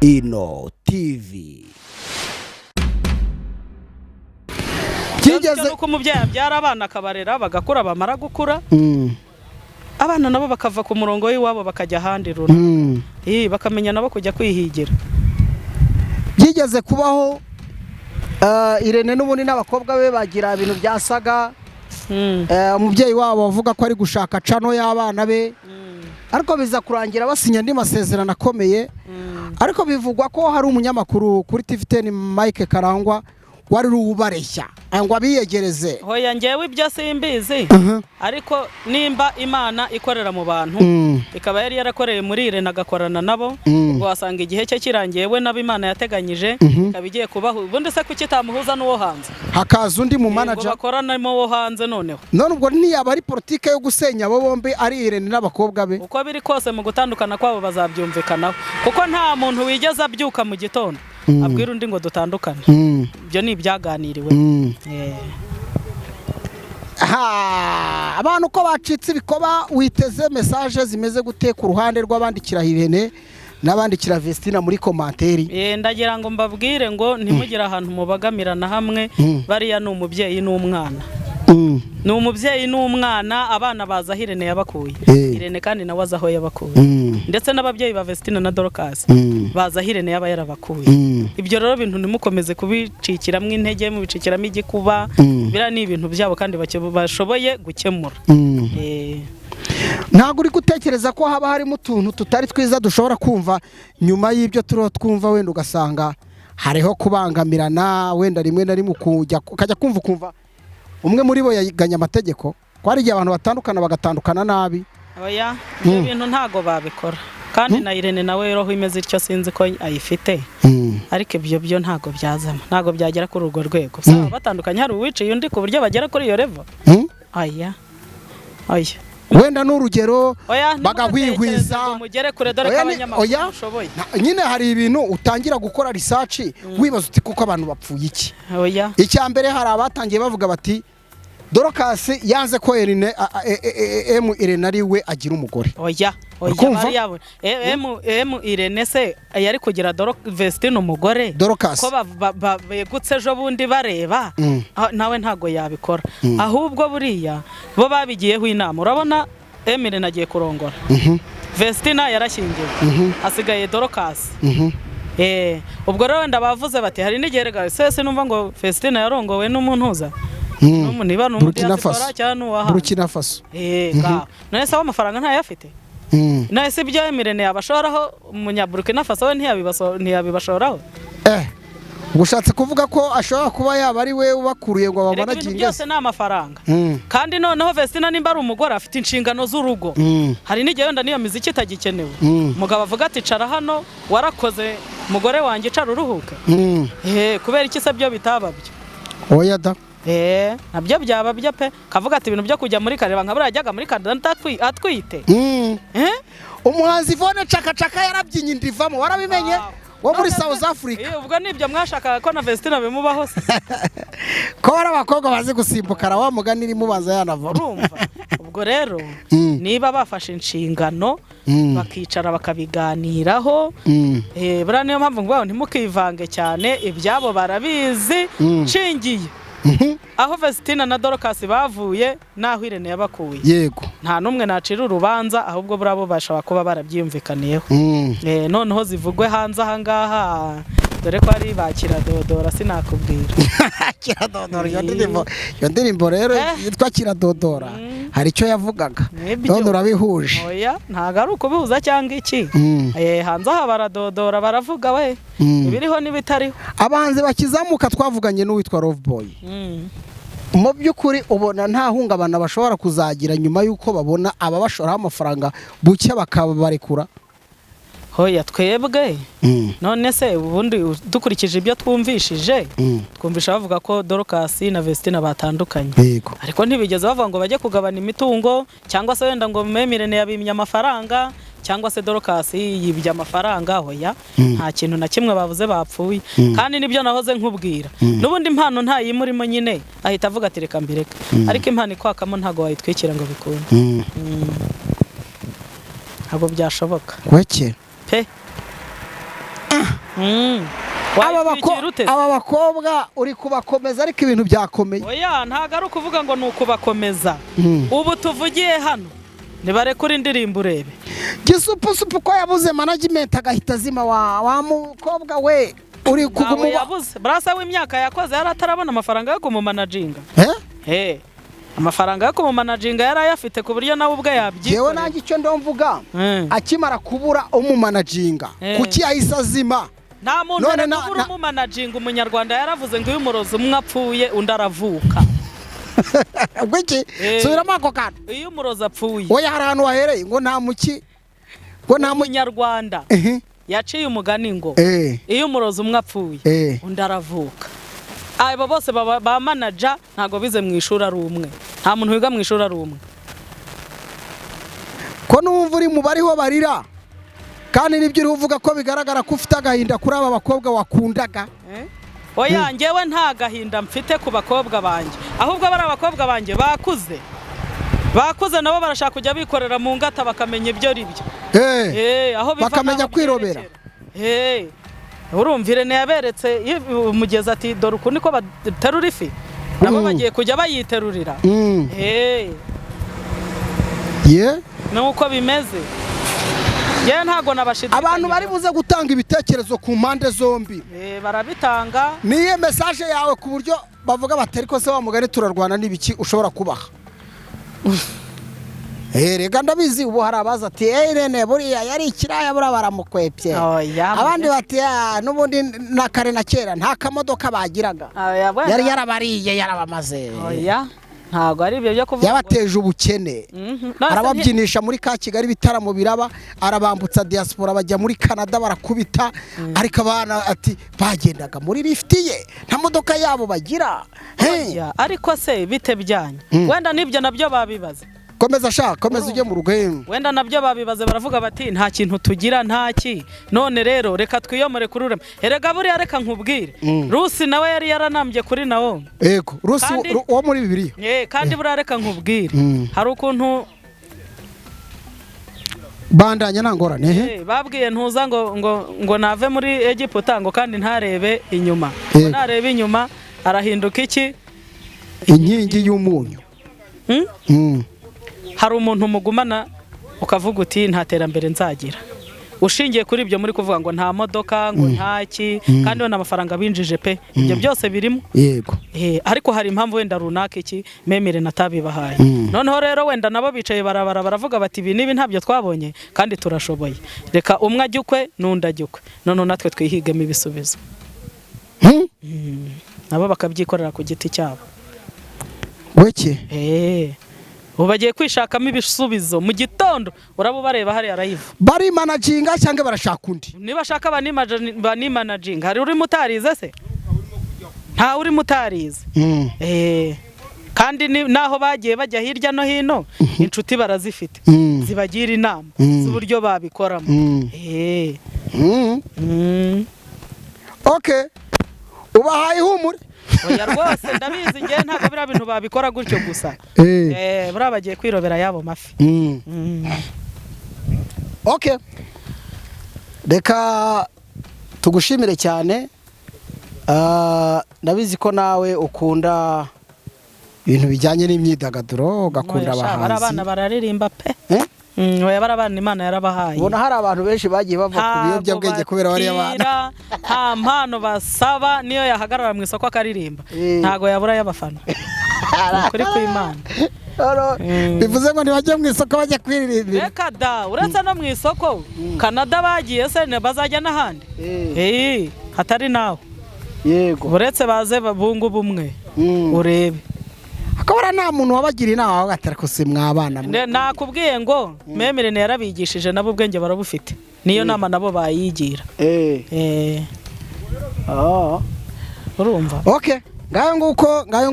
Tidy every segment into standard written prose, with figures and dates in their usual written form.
Ino TV. Kigeze nuko umubyeyi abyara abana akabarera bagakura bamara gukura. Abana nabo bakava ku murongo w'iwabo bakajya ahandi runaka. Bakamenya nabo kujya kwihigira. Kigeze kubaho Irene n'ubundi n'abakobwa be bagira ibintu byasaga umubyeyi wabo avuga ko ari gushaka cano y'abana be ariko biza kurangira basinya andi masezerano akomeye ariko bivugwa ko hari umunyamakuru kuri TV10 Mike Karangwa wari rubareshya ngo abiyegereze. Hoya ngewe ibyo simbizi ariko nimba Imana ikorera mu bantu ikaba yari yarakoreye muri Irene agakorana nabo ngo wasanga igihe cye kirangiye we nabo Imana yateganyije kabigiye kubaho ubundi se kuki tamuhuza n'uwo hanze hakaza undi mu manager bakorana mo wo hanze noneho none ubwo ntiyaba ari politike yo gusenya abo bombi ari Irene n'abakobwa be uko biri kose mu gutandukana kwabo bazabyumvikanaho kuko nta muntu wigeze abyuka mu gitondo abwira undi ngo dutandukane ibyo ni ibyaganiriwe abantu ko bacitse ibikoba witeze message zimeze gute ku ruhande rw'abandikira Irene n'abandikira Vestina muri komanteri ndagira ngo mbabwire ngo ntimugira ahantu mubagamirana hamwe bariya ni umubyeyi n'umwana ni umubyeyi n'umwana abana baza Irene yabakuye Irene kandi nawe azaho yabakuye ndetse n'ababyeyi ba Vestina na Dorcas baza Irene yaba yarabakuye ibyo rero bintu nimukomeze kubicikiramo intege mu bicikiramo igikuba bira ni ibintu byabo kandi bashoboye gukemura ntago uri gutekereza ko haba harimo utuntu tutari twiza dushobora kumva nyuma y'ibyo turo twumva wenda ugasanga hariho kubangamirana wenda rimwe na rimwe ukajya kumva umwe muri bo yaganya amategeko ko hari igihe abantu batandukana bagatandukana nabi oya ibyo bintu ntago babikora kandi na Irene nawe roho imeze ityo sinzi ko ayifite ariko ibyo byo ntago byazama ntago byagera kuri urwo rwego batandukanye hari uwiciye undi ku buryo bagera kuri iyo level oya wenda n'urugero bagahwihwiza mugere kure dore k'abanyamakuru ushoboye nyine hari ibintu utangira gukora research wibaza uti kuko abantu bapfuye iki icya mbere hari abatangiye bavuga bati Dorcas yanze ko Irene ari we agira umugore Irene se yari kugira Vestina umugore ko begutse ejo bundi bareba nawe ntago yabikora ahubwo buriya bo babigiyeho inama urabona Irene agiye kurongora Vestina yarashyingiwe hasigaye Dorcas ubwo rero ndabavuze bati hari n'igihe sese numva ngo Vestina yarongowe n'umuntuza niba Burkina Faso none se amafaranga ntayafite none se ibyo Irene yabashoraho umunyaburkina Faso we ntiyabibashoraho gushatse kuvuga ko ashobora kuba yaba ari we ubakuriye ngo babanaginge ibintu byose ni amafaranga kandi noneho Vestina nimba ari umugore afite inshingano z'urugo hari n'igihe wenda niyo miziki itagikenewe umugabo avuga ati cara hano warakoze mugore wanjye cara uruhuka kubera iki se byo bitababyo oya da nabyo byaba byo pe kavuga ati ibintu byo kujya muri kareba nka burajyaga muri Canada atwite umuhanzi Yvonne Chaka yarabyinnye indivamo warabimenye wo muri South Africa ubwo nibyo mwashakaga ko na Vestina bimubaho se ko ari abakobwa bazi gusimbukara wa mugani iri mubaza yanavamo ubwo rero niba bafashe inshingano bakicara bakabiganiraho bura niyo mpamvu ngo ntimukivange cyane ibyabo barabizi nshingiye aho Vestina na Dorcas bavuye naho Irene yabakuye yego nta numwe nacira urubanza ahubwo burabo bashaka kuba barabyiyumvikaniyeho noneho zivugwe hanze aha ngaha dore ko ari bakiradodora sinakubwira kiradodora iyo ndirimbo rero yitwa kiradodora hari icyo yavugaga none urabihuje oya ntago ari ukubihuza cyangwa iki hanze aha baradodora baravuga we ibiriho n'ibitariho abahanzi bakizamuka twavuganye n'uwitwa Love Boy mu by'ukuri ubona nta hungabana bashobora kuzagira nyuma y'uko babona ababashoraho amafaranga bucya bakabarekura hoya twebwe none se ubundi dukurikije ibyo twumvishije twumvisha bavuga ko Dorcas na Vestina batandukanye ariko ntibigeze bavuga ngo bajye kugabana imitungo cyangwa se wenda ngo Irene yabimye amafaranga cyangwa se Dorcas yibye amafaranga hoya nta kintu na kimwe bavuze bapfuye kandi nibyo nahoze nkubwira nubundi impano nta yimurimo nyine ahita avuga ati reka mbireka ariko impano ikwakamo ntago wayitwikira ngo bikunde ntago byashoboka weke pe aba bakobwa uri kubakomeza ariko ibintu byakomeye. Oya ntago ari ukuvuga ngo ni ukubakomeza. Ubu tuvugiye hano nibarekura indirimbo urebe. Gisupusupu ko yabuze management agahita zima wa mukobwa we uri kuguma yabuze. Brasa w'imyaka yakoze yaratarabona amafaranga yo kumumanaginga. Amafaranga yo kumumanaginga yarayafite ku buryo nawe ubwe yabyikora. Yewe nanjye icyo ndumvuga akimara kubura umumanaginga kuki yahise azima. Nta muntu kubura umumanaginga. Umunyarwanda yaravuze ngo iyo umurozi umwe apfuye undi aravuka. Gwiki subiramo ako kantu. Iyo umurozi apfuye oya hari ahantu wahereye ngo nta muki ngo nta munyarwanda yaciye umugani ngo iyo umurozi umwe apfuye undi aravuka. Abo bose ba manager ntago bize mu ishuri ari umwe. Nta muntu wiga mu ishuri ari umwe. Ko numva uri mu bariho barira kandi nibyo uri uvuga ko bigaragara ko ufite agahinda kuri aba bakobwa wakundaga. Oya ngewe nta gahinda mfite ku bakobwa banjye, ahubwo bari abakobwa banjye bakuze nabo barashaka kujya bikorera mu ngata bakamenya ibyo ribyo. Aho bakamenya kwirobera. Urumvire ne yaberetse umugezi ati dore uko niko baterura ifi nabo bagiye kujya bayiterurira. Nuko bimeze. Ye ntago nabashidikanya. Abantu bari buze gutanga ibitekerezo ku mpande zombi. Barabitanga. Niye message yawe ku buryo bavuga batari ko se wa mugari turarwana n'ibiki ushobora kubaha. Rega ndabizi ubu hari abaza ati Irene buriya yari ikiraya bura baramukwepye. Abandi bati n'ubundi na kare na kera nta kamodoka bagiraga. Yari yarabariye yarabamaze. Ntago ari ibyo byo kuvuga yabateje ubukene. Arababyinisha muri ka Kigali bitaramo biraba arabambutsa diaspora bajya muri Canada barakubita ariko abana ati bagendaga muri lift ye nta modoka yabo bagira. Ariko se bite byanye wenda nibyo nabyo babibaza. Komeza shaka komeza uje mu rugendo. Wenda nabyo babibaze baravuga bati nta kintu tugira ntaki. None rero reka twiyomore kuri urema. Erega buri areka nkubwire. Rusi nawe yari yaranambye kuri nawo. Yego Rusi wo muri Bibiliya. Kandi buri areka nkubwire. Hari ukuntu bandanya nangorane. Babwiye ntuza ngo nave muri Egiputa ngo kandi ntarebe inyuma. Ntarebe inyuma arahinduka iki? Inkingi y'umunyu. Hari umuntu mugumana ukavuga uti nta terambere nzagira. Ushingiye kuri ibyo muri kuvuga ngo nta modoka ngo ntaki kandi wana amafaranga binjije pe. Ibyo byose birimo. Yego. Ariko hari impamvu wenda runaka iki memere natabibahaye. Noneho rero wenda nabo bicaye baravuga bati ibi nibi ntabyo twabonye kandi turashoboye. Reka umwe ajyukwe n'undi ajyukwe. None natwe twihigemo ibisubizo. Nabo bakabyikorera ku giti cyabo. Weke? Ubagiye kwishakamo ibisubizo mu gitondo urabo bareba hari arayiva. Bari managinga cyangwa barashaka undi? Niba shaka bani managinga hari uri mutarize se? Nta uri mutarize. Kandi naho bagiye bajya hirya no hino inshuti barazifite. Zibagira inama z'uburyo babikoramo. Okay. Ubahaye humure. Oya rwose ndabizi nge ntago bira bintu babikora gutyo gusa. Bura bagiye kwirobera yabo mafi. Okay. Reka tugushimire cyane. Ndabizi ko nawe ukunda ibintu bijyanye n'imyidagaduro ugakunda abahanzi. Abana bararirimba pe. Oya barabana Imana yarabahaye. Ubona hari abantu benshi bagiye bava ku biyobyabwenge kubera bari abana. Nta mpano basaba niyo yahagarara mu isoko akaririmba. Ntago yabura y'abafana. Kuri kw'Imana. Bivuze ngo ntibajye mu isoko bajya kwiririmbira. Reka da uretse no mu isoko Canada bagiye se bazajya n'ahandi. Hatari nawe. Yego. Uretse baze babungu bumwe urebe. Akabara nta muntu wabagira inama bagatara ko se mwabana. Nakubwiye ngo memere yarabigishije nabo ubwenge barabufite. Niyo nama nabo bayigira. Urumva? Okay. Ngayo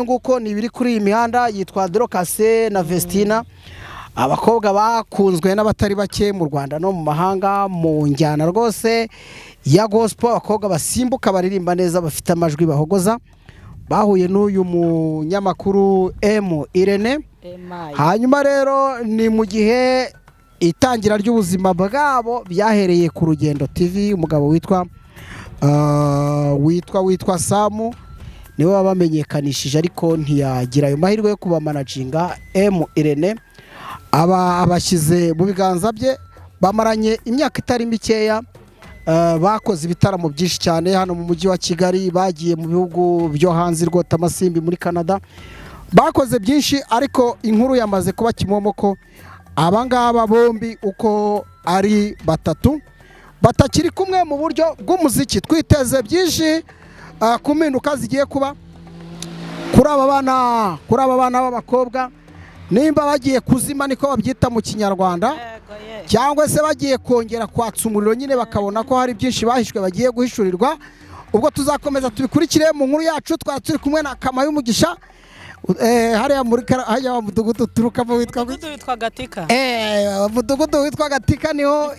nguko ni biri kuri imihanda yitwa Dorokase na Vestina. Abakobwa bakunzwe n'abatari bake mu Rwanda no mu mahanga mu njyana rwose ya gospel. Abakobwa basimbuka baririmba neza bafite amajwi bahogoza. Bahuye n'uyu munyamakuru Irene. Hanyuma rero ni mu gihe itangira ry'ubuzima bwabo byahereye ku Rugendo TV. Umugabo witwa Samu niwe wabamenyekanishije, ariko ntiyagira ayo mahirwe yo kuba managinga. Irene abashyize mu biganza bye, bamaranye imyaka itari mikeya. Bakoze ibitaramo byinshi cyane hano mu mujyi wa Kigali, bagiye mu bihugu byo hanze rwota Amasimbi muri Canada, bakoze byinshi, ariko inkuru yamaze kuba kimomo ko abangaba bombi uko ari batatu batakiri kumwe mu buryo bw'umuziki. Twiteze byinshi ku mpinduka zigiye kuba kuri aba bana b'abakobwa, nimba bagiye kuzima niko babyita mu Kinyarwanda, cyangwa se bagiye kongera kwatsa umuriro nyine bakabona ko hari byinshi bahishwe bagiye guhishurirwa. Ubwo tuzakomeza tubikurikire mu nkuru yacu. Twari turi kumwe na Kama y'umugisha hariya muri hariya mudugudu turukamo witwa Gatika. Mudugudu witwa Gatika niho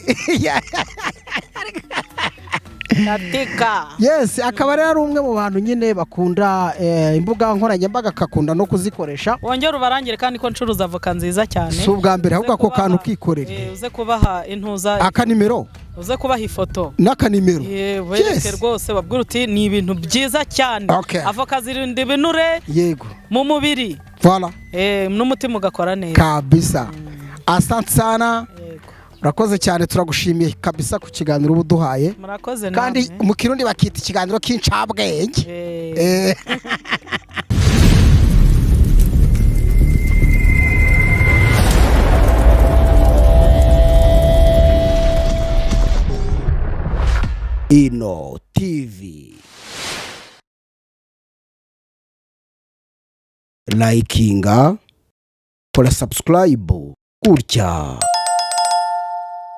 Gatika. Yes, akaba rero ari umwe mu bantu nyine bakunda imbuga nkoranyambaga, akakunda no kuzikoresha. Wongera ubarangire kandi ko ncuruza avoka nziza cyane. Si ubwa mbere ahubwo ako kantu kikorera. Uze kubaha intuza akanimero, uze kubaha ifoto n'akanimero. Wereke rwose babwira uti ni ibintu byiza cyane. Avoka zirinda ibinure yego mu mubiri. Voilà. N'umutima ugakora neza kabisa. Asante sana. Murakoze cyane, turagushimiye kabisa ku kiganiro ubuduhaye. Murakoze namwe. Kandi mu Kirundi bakita ikiganiro k'incabwenge. Ino TV. Likinga, kora subscribe, gutya.